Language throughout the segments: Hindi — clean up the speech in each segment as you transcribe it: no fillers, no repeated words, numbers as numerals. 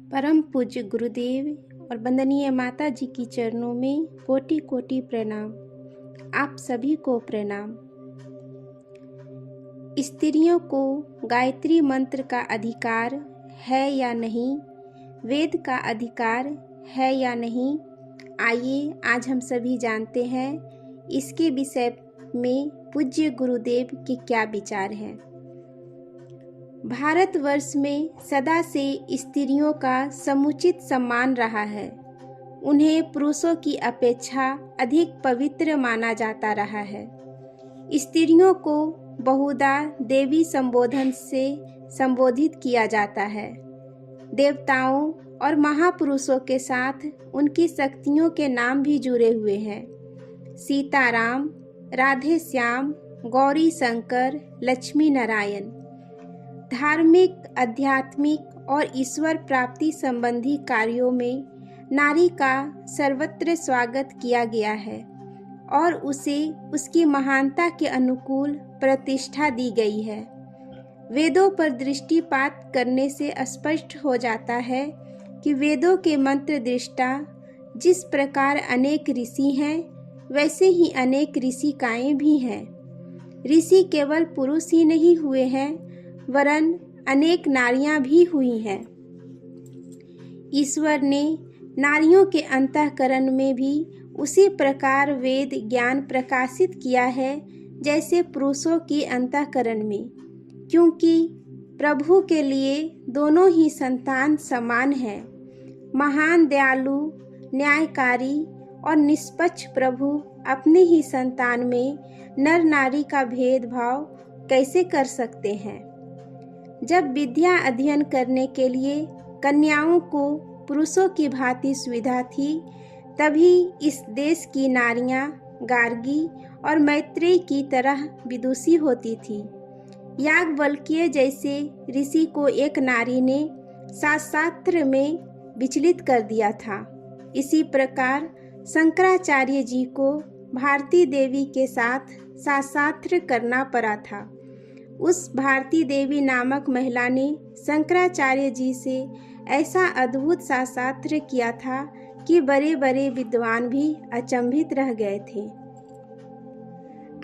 परम पूज्य गुरुदेव और वंदनीय माता जी की चरणों में कोटि कोटि प्रणाम। आप सभी को प्रणाम। स्त्रियों को गायत्री मंत्र का अधिकार है या नहीं, वेद का अधिकार है या नहीं, आइए आज हम सभी जानते हैं इसके विषय में पूज्य गुरुदेव के क्या विचार हैं। भारतवर्ष में सदा से स्त्रियों का समुचित सम्मान रहा है। उन्हें पुरुषों की अपेक्षा अधिक पवित्र माना जाता रहा है। स्त्रियों को बहुधा देवी संबोधन से संबोधित किया जाता है। देवताओं और महापुरुषों के साथ उनकी शक्तियों के नाम भी जुड़े हुए हैं। सीताराम, राधे श्याम, गौरी शंकर, लक्ष्मी नारायण। धार्मिक, आध्यात्मिक और ईश्वर प्राप्ति संबंधी कार्यों में नारी का सर्वत्र स्वागत किया गया है और उसे उसकी महानता के अनुकूल प्रतिष्ठा दी गई है। वेदों पर दृष्टिपात करने से स्पष्ट हो जाता है कि वेदों के मंत्र दृष्टा जिस प्रकार अनेक ऋषि हैं, वैसे ही अनेक ऋषिकाएं भी हैं। ऋषि केवल पुरुष ही नहीं हुए हैं, वरन अनेक नारियां भी हुई हैं। ईश्वर ने नारियों के अंतःकरण में भी उसी प्रकार वेद ज्ञान प्रकाशित किया है जैसे पुरुषों के अंतःकरण में, क्योंकि प्रभु के लिए दोनों ही संतान समान हैं। महान दयालु, न्यायकारी और निष्पक्ष प्रभु अपने ही संतान में नर नारी का भेदभाव कैसे कर सकते हैं। जब विद्या अध्ययन करने के लिए कन्याओं को पुरुषों की भांति सुविधा थी, तभी इस देश की नारियां गार्गी और मैत्रेयी की तरह विदुषी होती थी। याज्ञवल्क्य जैसे ऋषि को एक नारी ने शास्त्र में विचलित कर दिया था। इसी प्रकार शंकराचार्य जी को भारती देवी के साथ शास्त्र करना पड़ा था। उस भारती देवी नामक महिला ने शंकराचार्य जी से ऐसा अद्भुत शास्त्र किया था कि बड़े बड़े विद्वान भी अचंभित रह गए थे।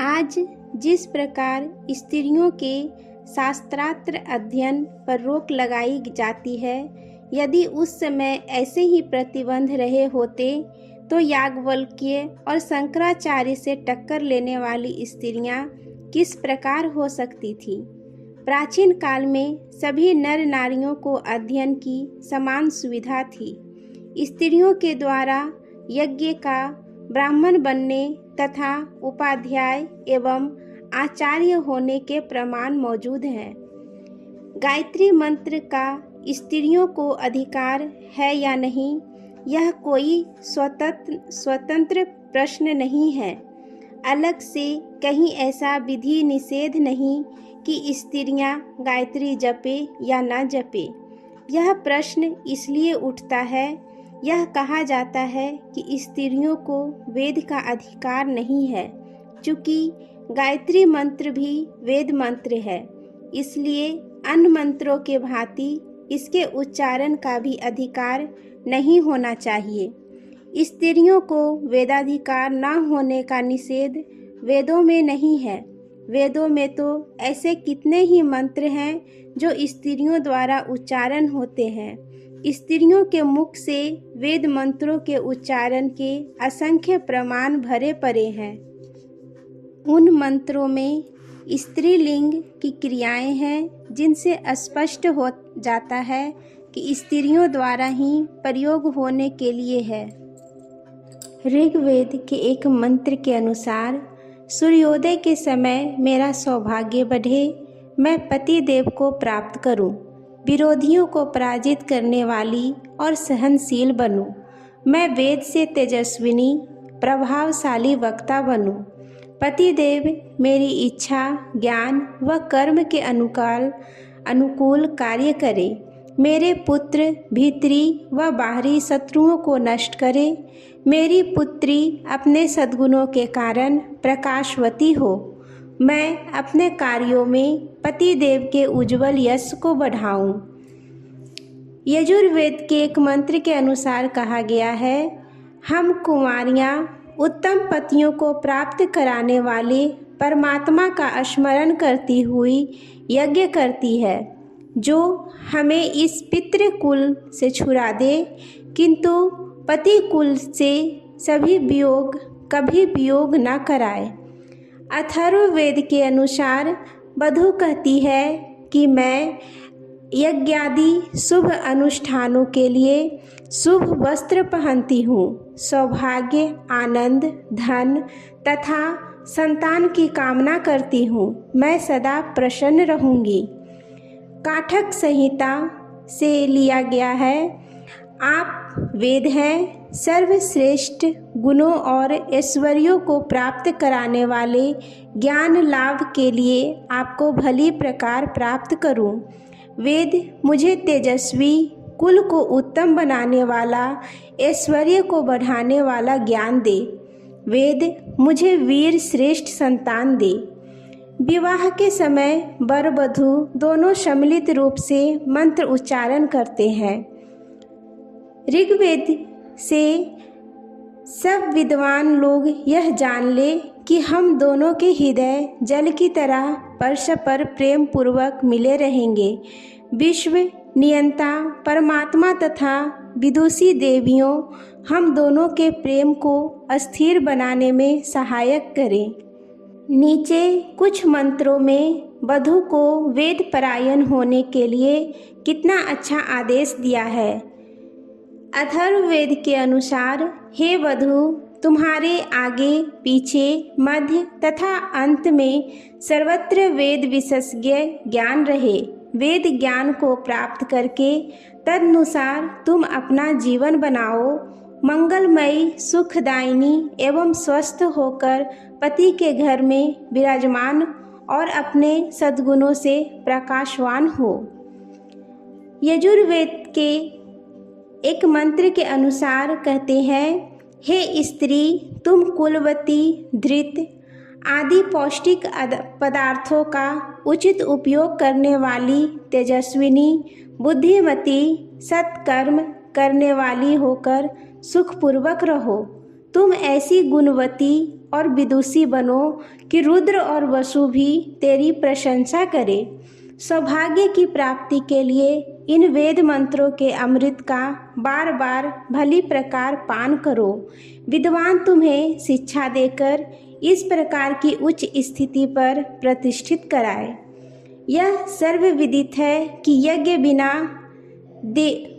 आज जिस प्रकार स्त्रियों के शास्त्रार्थ अध्ययन पर रोक लगाई जाती है, यदि उस समय ऐसे ही प्रतिबंध रहे होते तो याज्ञवल्क्य और शंकराचार्य से टक्कर लेने वाली स्त्रियां किस प्रकार हो सकती थी। प्राचीन काल में सभी नर नारियों को अध्ययन की समान सुविधा थी। स्त्रियों के द्वारा यज्ञ का ब्राह्मण बनने तथा उपाध्याय एवं आचार्य होने के प्रमाण मौजूद हैं। गायत्री मंत्र का स्त्रियों को अधिकार है या नहीं, यह कोई स्वतंत्र प्रश्न नहीं है। अलग से कहीं ऐसा विधि निषेध नहीं कि स्त्रियां गायत्री जपे या न जपे। यह प्रश्न इसलिए उठता है, यह कहा जाता है कि स्त्रियों को वेद का अधिकार नहीं है, चूँकि गायत्री मंत्र भी वेद मंत्र है, इसलिए अन्य मंत्रों के भांति इसके उच्चारण का भी अधिकार नहीं होना चाहिए। स्त्रियों को वेदाधिकार न होने का निषेध वेदों में नहीं है। वेदों में तो ऐसे कितने ही मंत्र हैं जो स्त्रियों द्वारा उच्चारण होते हैं। स्त्रियों के मुख से वेद मंत्रों के उच्चारण के असंख्य प्रमाण भरे पड़े हैं। उन मंत्रों में स्त्रीलिंग की क्रियाएं हैं जिनसे स्पष्ट हो जाता है कि स्त्रियों द्वारा ही प्रयोग होने के लिए है। ऋग्वेद के एक मंत्र के अनुसार, सूर्योदय के समय मेरा सौभाग्य बढ़े, मैं पति देव को प्राप्त करूं, विरोधियों को पराजित करने वाली और सहनशील बनूं, मैं वेद से तेजस्विनी प्रभावशाली वक्ता बनूं, पति देव मेरी इच्छा, ज्ञान व कर्म के अनुकूल कार्य करे, मेरे पुत्र भीतरी व बाहरी शत्रुओं को नष्ट करे, मेरी पुत्री अपने सद्गुणों के कारण प्रकाशवती हो, मैं अपने कार्यों में पति देव के उज्जवल यश को बढ़ाऊं। यजुर्वेद के एक मंत्र के अनुसार कहा गया है, हम कुमारियाँ उत्तम पतियों को प्राप्त कराने वाले परमात्मा का स्मरण करती हुई यज्ञ करती है, जो हमें इस पितृ कुल से छुड़ा दे, किंतु पति कुल से कभी वियोग न कराए। अथर्ववेद के अनुसार वधू कहती है कि मैं यज्ञादि शुभ अनुष्ठानों के लिए शुभ वस्त्र पहनती हूँ, सौभाग्य, आनंद, धन तथा संतान की कामना करती हूँ, मैं सदा प्रसन्न रहूँगी। काठक संहिता से लिया गया है। आप वेद हैं, सर्वश्रेष्ठ गुणों और ऐश्वर्यों को प्राप्त कराने वाले ज्ञान लाभ के लिए आपको भली प्रकार प्राप्त करूं। वेद मुझे तेजस्वी, कुल को उत्तम बनाने वाला, ऐश्वर्य को बढ़ाने वाला ज्ञान दे। वेद मुझे वीर श्रेष्ठ संतान दे। विवाह के समय वर वधू दोनों सम्मिलित रूप से मंत्र उच्चारण करते हैं। ऋग्वेद से सब विद्वान लोग यह जान ले कि हम दोनों के हृदय जल की तरह परस्पर प्रेम पूर्वक मिले रहेंगे। विश्व नियंता परमात्मा तथा विदुषी देवियों हम दोनों के प्रेम को अस्थिर बनाने में सहायक करें। नीचे कुछ मंत्रों में वधू को वेद परायण होने के लिए कितना अच्छा आदेश दिया है। अथर्ववेद के अनुसार, हे वधू, तुम्हारे आगे, पीछे, मध्य तथा अंत में सर्वत्र वेद विशेषज्ञ ज्ञान रहे। वेद ज्ञान को प्राप्त करके तदनुसार तुम अपना जीवन बनाओ। मंगलमयी, सुखदायिनी एवं स्वस्थ होकर पति के घर में विराजमान और अपने सद्गुणों से प्रकाशवान हो। यजुर्वेद के एक मंत्र के अनुसार कहते हैं, हे स्त्री, तुम कुलवती, धृत आदि पौष्टिक पदार्थों का उचित उपयोग करने वाली, तेजस्विनी, बुद्धिमती, सत्कर्म करने वाली होकर सुखपूर्वक रहो। तुम ऐसी गुणवती और विदुषी बनो कि रुद्र और वसु भी तेरी प्रशंसा करें। सौभाग्य की प्राप्ति के लिए इन वेद मंत्रों के अमृत का बार बार भली प्रकार पान करो। विद्वान तुम्हें शिक्षा देकर इस प्रकार की उच्च स्थिति पर प्रतिष्ठित कराए। यह सर्वविदित है कि यज्ञ बिना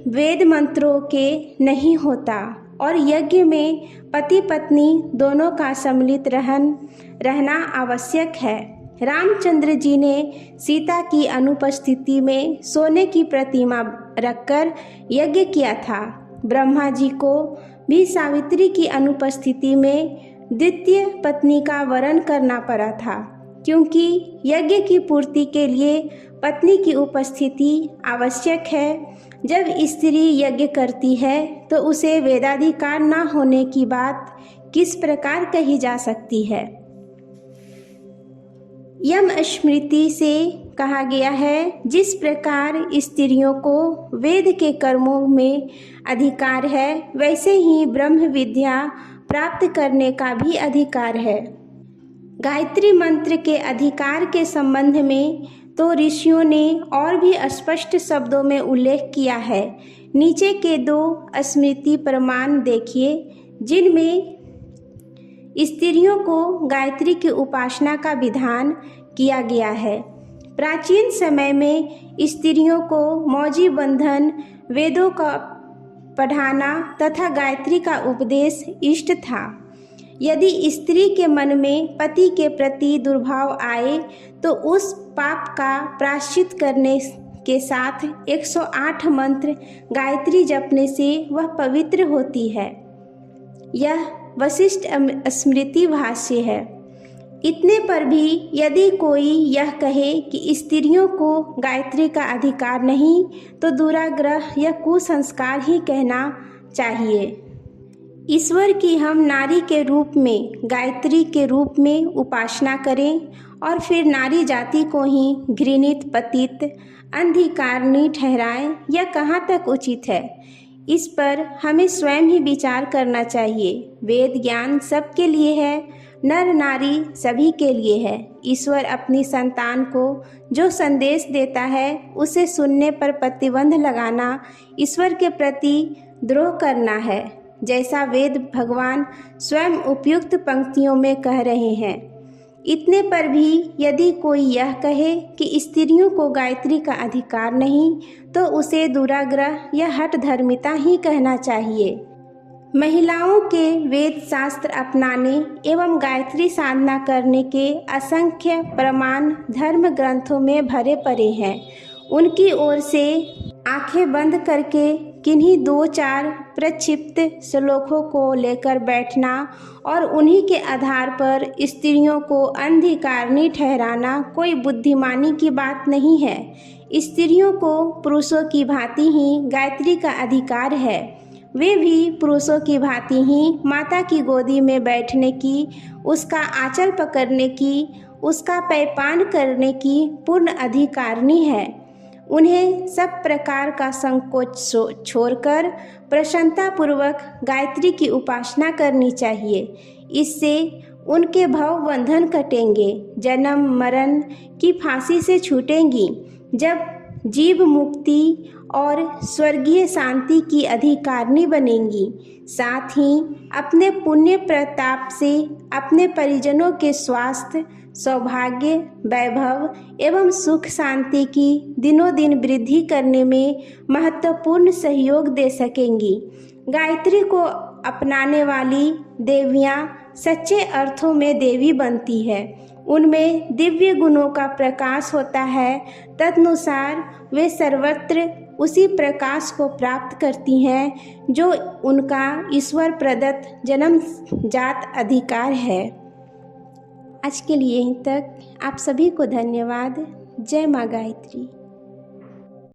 वेद मंत्रों के नहीं होता और यज्ञ में पति पत्नी दोनों का सम्मिलित रहना आवश्यक है। रामचंद्र जी ने सीता की अनुपस्थिति में सोने की प्रतिमा रखकर यज्ञ किया था। ब्रह्मा जी को भी सावित्री की अनुपस्थिति में द्वितीय पत्नी का वरण करना पड़ा था, क्योंकि यज्ञ की पूर्ति के लिए पत्नी की उपस्थिति आवश्यक है। जब स्त्री यज्ञ करती है तो उसे वेदाधिकार न होने की बात किस प्रकार कही जा सकती है। यम स्मृति से कहा गया है, जिस प्रकार स्त्रियों को वेद के कर्मों में अधिकार है, वैसे ही ब्रह्म विद्या प्राप्त करने का भी अधिकार है। गायत्री मंत्र के अधिकार के संबंध में तो ऋषियों ने और भी स्पष्ट शब्दों में उल्लेख किया है। नीचे के 2 स्मृति प्रमाण देखिए, जिनमें स्त्रियों को गायत्री की उपासना का विधान किया गया है। प्राचीन समय में स्त्रियों को मौजी बंधन, वेदों का पढ़ाना तथा गायत्री का उपदेश इष्ट था। यदि स्त्री के मन में पति के प्रति दुर्भाव आए तो उस पाप का प्रायश्चित करने के साथ 108 मंत्र गायत्री जपने से वह पवित्र होती है। यह वशिष्ठ स्मृति भाष्य है। इतने पर भी यदि कोई यह कहे कि स्त्रियों को गायत्री का अधिकार नहीं, तो दुराग्रह या कुसंस्कार ही कहना चाहिए। ईश्वर की हम नारी के रूप में, गायत्री के रूप में उपासना करें और फिर नारी जाति को ही घृणित, पतित, अंधकारणी ठहराए, यह कहाँ तक उचित है? इस पर हमें स्वयं ही विचार करना चाहिए। वेद ज्ञान सबके लिए है, नर नारी सभी के लिए है। ईश्वर अपनी संतान को जो संदेश देता है उसे सुनने पर प्रतिबंध लगाना ईश्वर के प्रति द्रोह करना है, जैसा वेद भगवान स्वयं उपयुक्त पंक्तियों में कह रहे हैं। इतने पर भी यदि कोई यह कहे कि स्त्रियों को गायत्री का अधिकार नहीं, तो उसे दुराग्रह या हठधर्मिता ही कहना चाहिए। महिलाओं के वेद शास्त्र अपनाने एवं गायत्री साधना करने के असंख्य प्रमाण धर्म ग्रंथों में भरे पड़े हैं। उनकी ओर से आंखें बंद करके किन्हीं 2-4 प्रक्षिप्त श्लोकों को लेकर बैठना और उन्हीं के आधार पर स्त्रियों को अंधकारणी ठहराना कोई बुद्धिमानी की बात नहीं है। स्त्रियों को पुरुषों की भांति ही गायत्री का अधिकार है। वे भी पुरुषों की भांति ही माता की गोदी में बैठने की, उसका आंचल पकड़ने की, उसका पैपान करने की पूर्ण अधिकारिणी है। उन्हें सब प्रकार का संकोच छोड़कर प्रसन्नतापूर्वक गायत्री की उपासना करनी चाहिए। इससे उनके भव बंधन कटेंगे, जन्म मरण की फांसी से छूटेंगी। जब जीव मुक्ति और स्वर्गीय शांति की अधिकारिणी बनेंगी, साथ ही अपने पुण्य प्रताप से अपने परिजनों के स्वास्थ्य, सौभाग्य, वैभव एवं सुख शांति की दिनों दिन वृद्धि करने में महत्वपूर्ण सहयोग दे सकेंगी। गायत्री को अपनाने वाली देवियाँ सच्चे अर्थों में देवी बनती है। उनमें दिव्य गुणों का प्रकाश होता है। तदनुसार वे सर्वत्र उसी प्रकाश को प्राप्त करती हैं जो उनका ईश्वर प्रदत्त जन्मजात अधिकार है। आज के लिए यहीं तक। आप सभी को धन्यवाद। जय माँ गायत्री।